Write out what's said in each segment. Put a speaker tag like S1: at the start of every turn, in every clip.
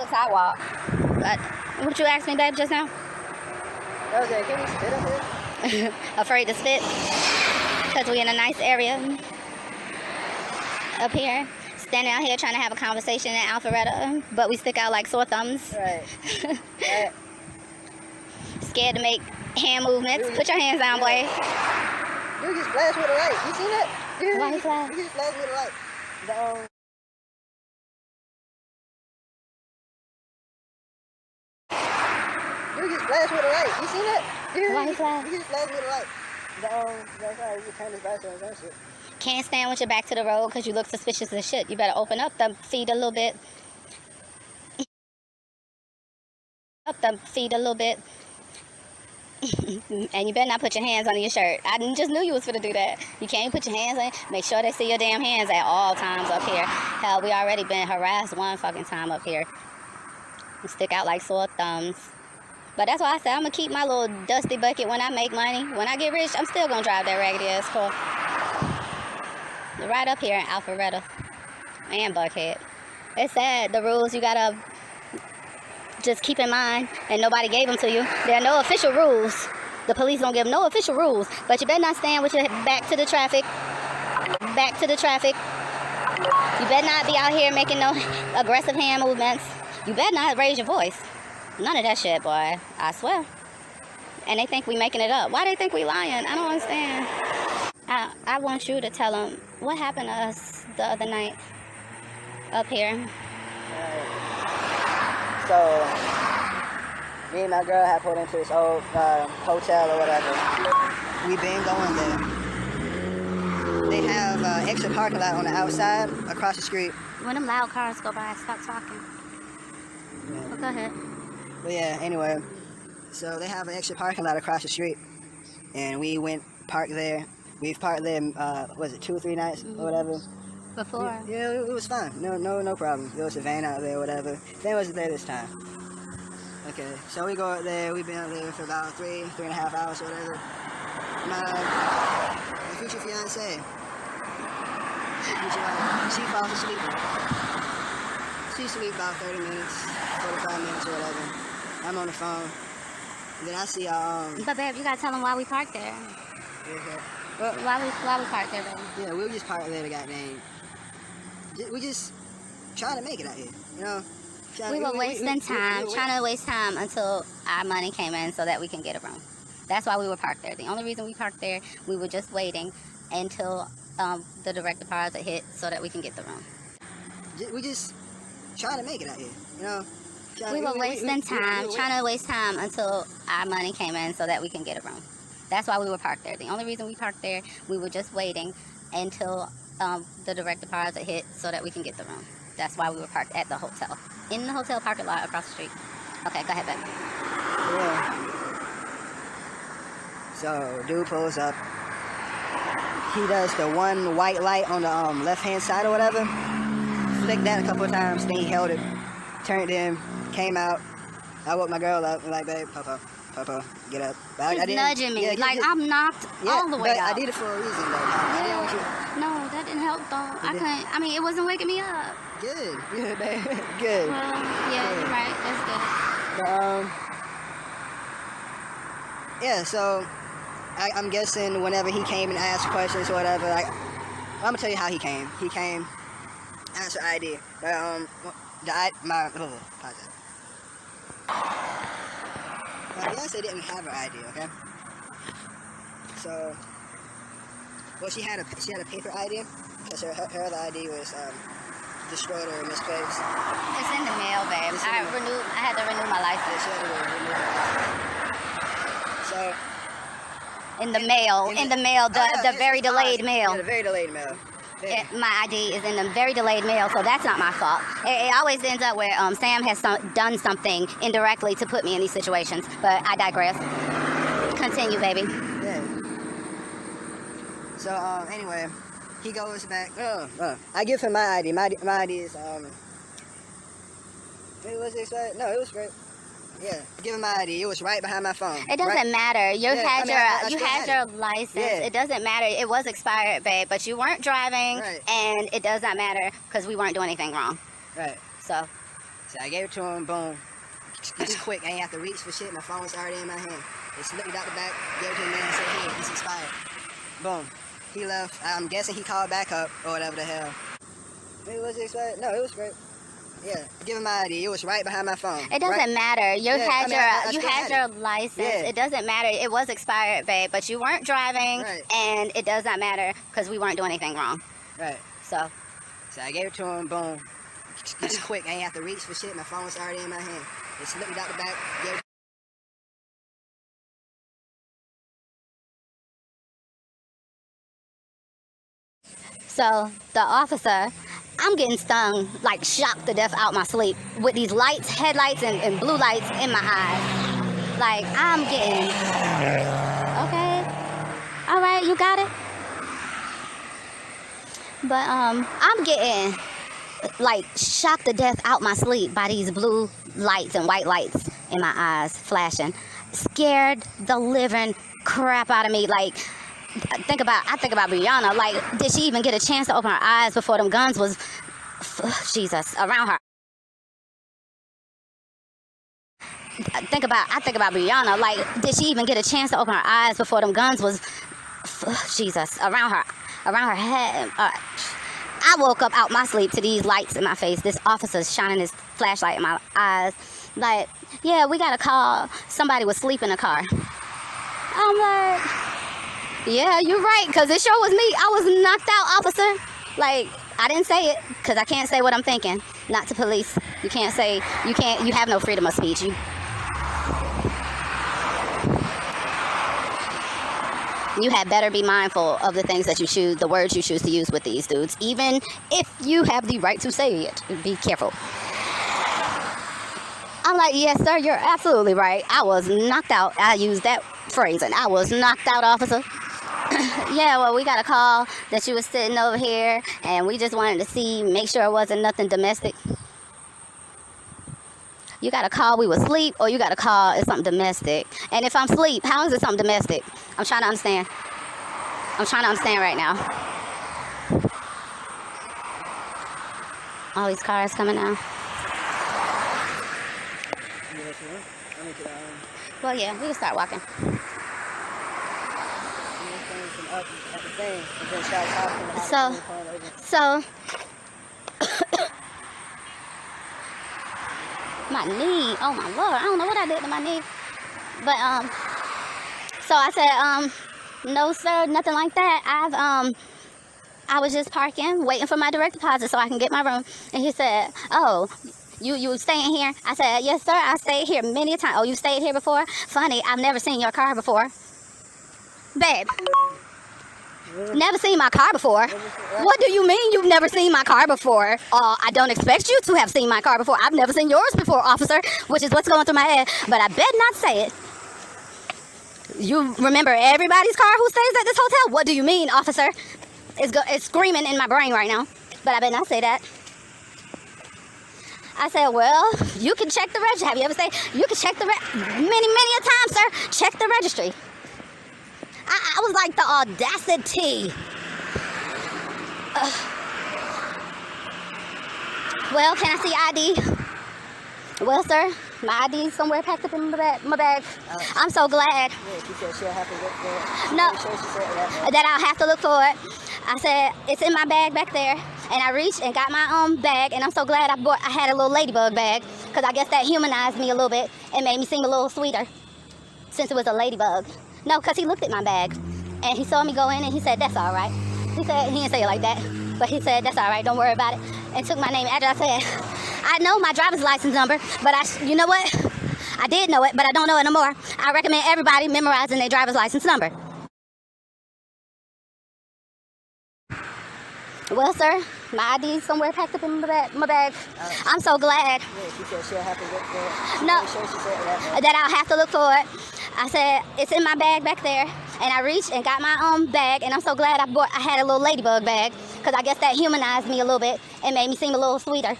S1: sidewalk. But what you asked me, babe, just now?
S2: Okay, can you spit up here?
S1: Afraid to spit? Because we in a nice area up here. Standing out here trying to have a conversation in Alpharetta, but we stick out like sore thumbs.
S2: Right. Right.
S1: Scared to make hand movements. Put your hands down, boy.
S2: You just flash with a light. You see that?
S1: Why he flash?
S2: You just flash with a light. You just flash with a light. You see that?
S1: Why he flash?
S2: You just flash with a light. That's how you turn this back on that shit.
S1: Can't stand with your back to the road because you look suspicious as shit. You better open up the feet a little bit. And you better not put your hands under your shirt. I just knew you was finna do that. You can't put your hands on. Make sure they see your damn hands at all times up here. Hell, we already been harassed one fucking time up here. We stick out like sore thumbs. But that's why I said I'm gonna keep my little dusty bucket when I make money. When I get rich, I'm still gonna drive that raggedy ass car. Right up here in Alpharetta and Buckhead. It's sad, the rules you gotta just keep in mind, and nobody gave them to you. There are no official rules. The police don't give no official rules, but you better not stand with your back to the traffic. Back to the traffic. You better not be out here making no aggressive hand movements. You better not raise your voice. None of that shit, boy. I swear. And they think we making it up. Why they think we lying? I don't understand. I want you to tell them what happened to us the other night up here.
S2: So, me and my girl had pulled into this old hotel or whatever. We been going there. They have extra parking lot on the outside across the street.
S1: When them loud cars go by, stop talking.
S2: Yeah.
S1: Well, go ahead.
S2: But yeah, anyway, so they have an extra parking lot across the street, and we went parked there. We've parked there, was it 2 or 3 nights or whatever?
S1: Before?
S2: Yeah, it was fine. No problem. There was a van out there, whatever. Van wasn't there this time. Okay, so we go out there. We've been out there for about 3.5 hours or whatever. My future fiance, she falls asleep. She sleep about 30 minutes, 45 minutes or whatever. I'm on the phone. And then I see
S1: But babe, you gotta tell them why we parked there.
S2: Okay.
S1: Why we parked there, baby?
S2: Yeah, we were just parked there, goddamn. We just trying to make it out here, you know?
S1: We were wasting time, trying to waste time until our money came in so that we can get a room. That's why we were parked there. The only reason we parked there, we were just waiting until the direct deposit hit so that we can get the room.
S2: We just trying to make it out here, you know?
S1: We were wasting time, trying to waste time until our money came in so that we can get a room. That's why we were parked there. The only reason we parked there, we were just waiting until the direct deposit hit so that we can get the room. That's why we were parked at the hotel. In the hotel parking lot across the street. Okay, go ahead, baby.
S2: Yeah. So, dude pulls up. He does the one white light on the left-hand side or whatever. Flicked that a couple of times, then he held it. Turned in, came out. I woke my girl up. I'm like, babe, Papa, get up. But
S1: He's nudging me. Yeah, I'm knocked all the way
S2: but
S1: out.
S2: I did it for a reason, though. I didn't want you.
S1: No, that didn't help, though. I couldn't. I mean, it wasn't waking me up.
S2: Good, babe. Good.
S1: Well, yeah, you're right. That's good.
S2: But, yeah, so I'm guessing whenever he came and asked questions or whatever, I'm going to tell you how he came. He came, asked for ID. But, my fiance didn't have her ID, okay? So, well, she had a paper ID, because her other ID was destroyed or misplaced.
S1: It's in the mail, babe. I had to renew my license.
S2: So,
S1: in the mail, the very delayed mail.
S2: Yeah, the very delayed mail.
S1: My ID is in the very delayed mail, so that's not my fault. It always ends up where Sam has done something indirectly to put me in these situations, but I digress. Continue, baby.
S2: Yeah. So, anyway, he goes back. I give him my ID. My ID is, was it expired? No, it was great. Yeah, give him my ID. It was right behind my phone.
S1: It doesn't matter. You had your license.
S2: Yeah.
S1: It doesn't matter. It was expired, babe, but you weren't driving,
S2: right.
S1: And it does not matter because we weren't doing anything wrong.
S2: Right.
S1: So
S2: So I gave it to him, boom. Just quick, I ain't have to reach for shit. My phone was already in my hand. They slipped it out the back, gave it to the man and said, hey, it's expired. Boom. He left. I'm guessing he called back up or whatever the hell. Maybe it was expired? No, it was great. Yeah, give him my ID. It was right behind my phone.
S1: It doesn't matter. You had your license.
S2: Yeah.
S1: It doesn't matter. It was expired, babe, but you weren't driving,
S2: Right.
S1: and it does not matter because we weren't doing anything wrong.
S2: Right.
S1: So
S2: I gave it to him, boom. Just quick, I ain't have to reach for shit. My phone was already in my hand. They slipped it out the back, gave it.
S1: So the officer, I'm getting stung, like shocked to death out my sleep with these lights, headlights, and blue lights in my eyes. Like, I'm getting, okay, all right, you got it. But I'm getting like shocked to death out my sleep by these blue lights and white lights in my eyes flashing. Scared the living crap out of me. Like, I think about Breonna. Like, did she even get a chance to open her eyes before them guns was, Jesus, around her? I think about Breonna. Like, did she even get a chance to open her eyes before them guns was, Jesus, around her head? I woke up out my sleep to these lights in my face. This officer's shining his flashlight in my eyes. Like, yeah, we got a call. Somebody was asleep in the car. I'm like, yeah, you're right, because it sure was me. I was knocked out, officer. Like, I didn't say it, because I can't say what I'm thinking. Not to police. You can't say, you have no freedom of speech. You had better be mindful of the things that you choose, the words you choose to use with these dudes, even if you have the right to say it. Be careful. I'm like, yes, sir, you're absolutely right. I was knocked out. I used that phrasing. I was knocked out, officer. Yeah, well, we got a call that you was sitting over here, and we just wanted to make sure it wasn't nothing domestic. You got a call we was asleep, or you got a call it's something domestic. And if I'm asleep, how is it something domestic? I'm trying to understand. I'm trying to understand right now. All these cars coming now. Well, yeah, we can start walking. So, my knee, oh my Lord, I don't know what I did to my knee. But, so I said, no sir, nothing like that. I was just parking, waiting for my direct deposit so I can get my room. And he said, oh, you staying here? I said, yes sir, I stayed here many a time. Oh, you stayed here before? Funny, I've never seen your car before. Babe, never seen my car before? What do you mean you've never seen my car before? I don't expect you to have seen my car before. I've never seen yours before, officer, which is what's going through my head, but I bet not say it. You remember everybody's car who stays at this hotel? What do you mean, officer? It's screaming in my brain right now, but I bet not say that. I said, well, you can check the registry. Have you ever said, you can check the many a time, sir. Check the registry. I was like, the audacity. Well, can I see ID? Well, sir, my ID is somewhere packed up in my bag. I'm so glad.
S2: Yeah, she said she'll have to look for it.
S1: No,
S2: Sure she said
S1: that I'll have to look for it. I said, it's in my bag back there. And I reached and got my own bag, and I'm so glad I had a little ladybug bag, because I guess that humanized me a little bit and made me seem a little sweeter, since it was a ladybug. No, because he looked at my bag, and he saw me go in, and he said, that's all right. He didn't say it like that, but he said, that's all right, don't worry about it, and took my name and address. I said, I know my driver's license number, but you know what? I did know it, but I don't know it no more. I recommend everybody memorizing their driver's license number. Well, sir, my ID is somewhere packed up in my bag. I'm so glad.
S2: Yeah, she said she'll have to look for it.
S1: No,
S2: Sure she said
S1: that I'll have to look for it. I said, it's in my bag back there. And I reached and got my own bag, and I'm so glad I had a little ladybug bag, because I guess that humanized me a little bit and made me seem a little sweeter,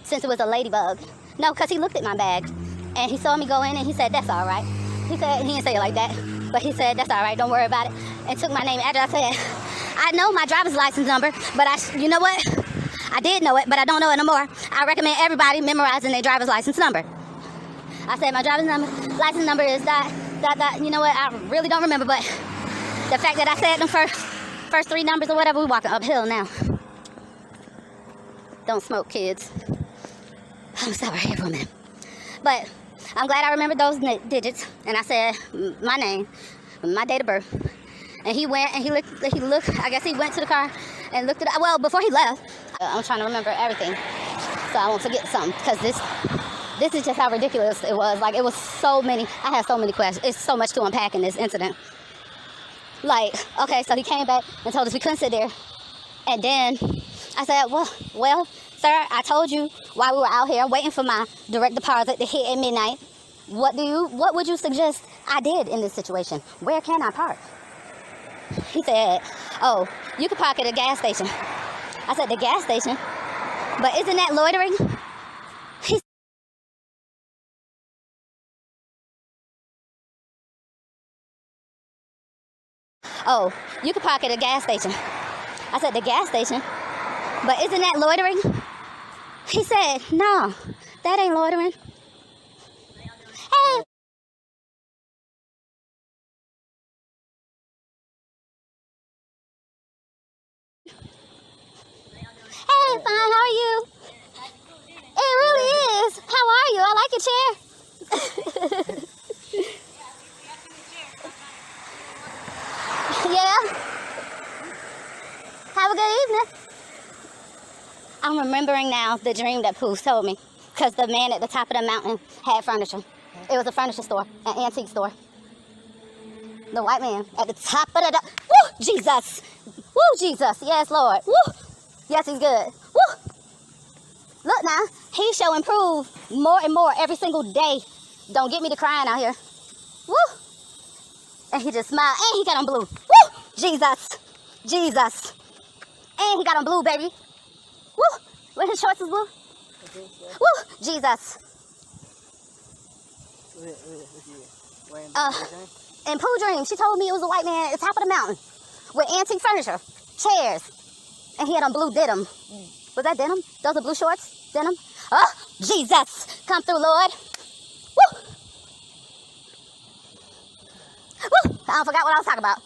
S1: since it was a ladybug. No, because he looked at my bag, and he saw me go in, and he said, that's all right. He didn't say it like that, but he said, that's all right, don't worry about it, and took my name and address. I said, I know my driver's license number, but you know what? I did know it, but I don't know it no more. I recommend everybody memorizing their driver's license number. I said my license number is that. You know what? I really don't remember, but the fact that I said them first three numbers or whatever, we walking uphill now. Don't smoke, kids. I'm sorry here for a minute. But I'm glad I remembered those digits. And I said my name, my date of birth. And he went and he looked, I guess he went to the car and looked at it. Well, before he left, I'm trying to remember everything so I won't forget something. Because this is just how ridiculous it was. Like, it was so many. I had so many questions. It's so much to unpack in this incident. Like, okay, so he came back and told us we couldn't sit there. And then I said, well, sir, I told you while we were out here waiting for my direct deposit to hit at midnight. What would you suggest I did in this situation? Where can I park? He said, oh, you can park at a gas station. I said, the gas station? But isn't that loitering? Oh, you can park at a gas station. I said, the gas station? But isn't that loitering? He said, no, that ain't loitering. Hey. Hey, fine, how are you? It really is. How are you? I like your chair. Yeah. Have a good evening. I'm remembering now the dream that Pooh told me. Because the man at the top of the mountain had furniture. It was a furniture store, an antique store. The white man at the top of the... Woo, Jesus. Woo, Jesus. Yes, Lord. Woo. Yes, he's good. Woo. Look now, he shall improve more and more every single day. Don't get me to crying out here. Woo. And he just smiled, and he got on blue. Woo! Jesus. Jesus. And he got on blue, baby. Woo! When his shorts is blue? Woo! Jesus. In Pooh Dream, she told me it was a white man at the top of the mountain with antique furniture, chairs, and he had on blue denim. Was that denim? Those are blue shorts? Denim? Oh, Jesus! Come through, Lord. Woo! Woo! I forgot what I was talking about.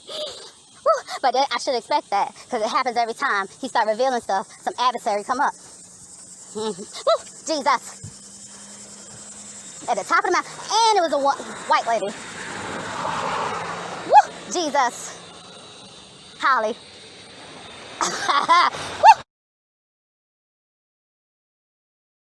S1: Woo! But I should expect that, because it happens every time he start revealing stuff, some adversary come up. Woo! Jesus! At the top of the mountain, and it was a white lady. Woo! Jesus! Holly. Woo!